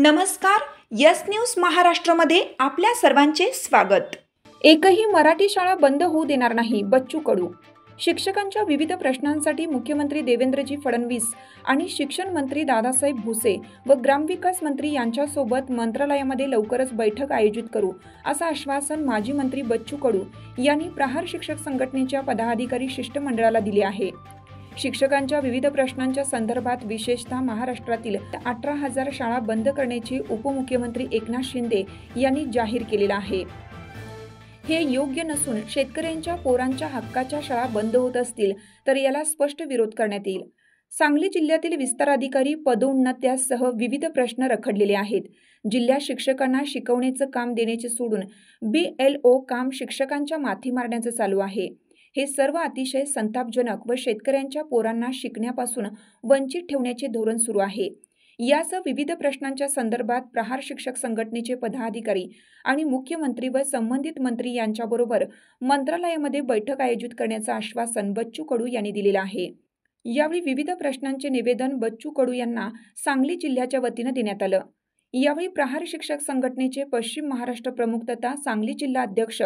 नमस्कार. Yes news महाराष्ट्रामध्ये आपल्या सर्वांचे स्वागत. एकही मराठी शाळा बंद होऊ देणार नाही, बच्चू कडू. शिक्षकांच्या विविध प्रश्नांसाठी मुख्यमंत्री देवेंद्रजी फडणवीस आणि शिक्षण मंत्री दादासाहेब भुसे व ग्रामविकास मंत्री यांच्यासोबत मंत्रालयामध्ये लवकरच बैठक आयोजित करू, असं आश्वासन माजी मंत्री बच्चू कडू यांनी प्रहार शिक्षक संघटनेच्या पदाधिकारी शिष्टमंडळाला दिले आहे. शिक्षकांच्या विविध प्रश्नांच्या संदर्भात विशेषतः महाराष्ट्रातील 18,000 शाळा बंद करण्याचे उपमुख्यमंत्री एकनाथ शिंदे यांनी जाहीर केलेलं आहे. हे योग्य नसून शेतकऱ्यांच्या पोरांच्या हक्काच्या शाळा बंद होत असतील तर याला स्पष्ट विरोध करण्यात येईल. सांगली जिल्ह्यातील विस्ताराधिकारी पदोन्नत्यासह विविध प्रश्न रखडलेले आहेत. जिल्ह्यात शिक्षकांना शिकवण्याचं काम देण्याचे सोडून BLO काम शिक्षकांच्या माथी मारण्याचं चालू आहे. हे सर्व अतिशय संतापजनक व शेतकऱ्यांच्या पोरांना शिकण्यापासून वंचित ठेवण्याचे धोरण सुरू आहे. यासह विविध प्रश्नांच्या संदर्भात प्रहार शिक्षक संघटनेचे पदाधिकारी आणि मुख्यमंत्री व संबंधित मंत्री यांच्याबरोबर मंत्रालयामध्ये बैठक आयोजित करण्याचं आश्वासन बच्चू कडू यांनी दिलेलं आहे. यावेळी विविध प्रश्नांचे निवेदन बच्चू कडू यांना सांगली जिल्ह्याच्या वतीनं देण्यात आलं. यावेळी प्रहार शिक्षक संघटनेचे पश्चिम महाराष्ट्र प्रमुख तथा सांगली जिल्हा अध्यक्ष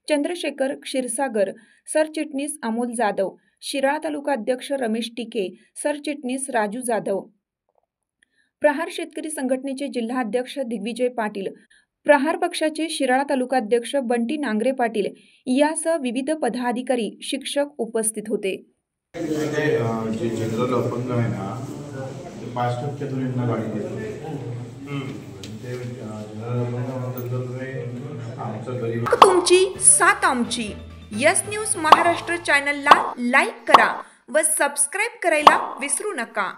चंद्रशेखर क्षीरसागर, सरचिटणीस अमोल जाधव, शिराळा तालुका अध्यक्ष रमेश टिके, सरचिटणीस राजू जाधव, प्रहार शेतकरी संघटनेचे जिल्हा अध्यक्ष दिग्विजय पाटील, प्रहार पक्षाचे शिराळा तालुका अध्यक्ष बंटी नांगरे पाटील यासह विविध पदाधिकारी शिक्षक उपस्थित होते. जनरल अपंग आहे ना, 5% तुरींना गाडी देतो. तुमची साथ आमची. यस न्यूज महाराष्ट्र चॅनलला लाईक करा व सबस्क्राईब करायला विसरू नका.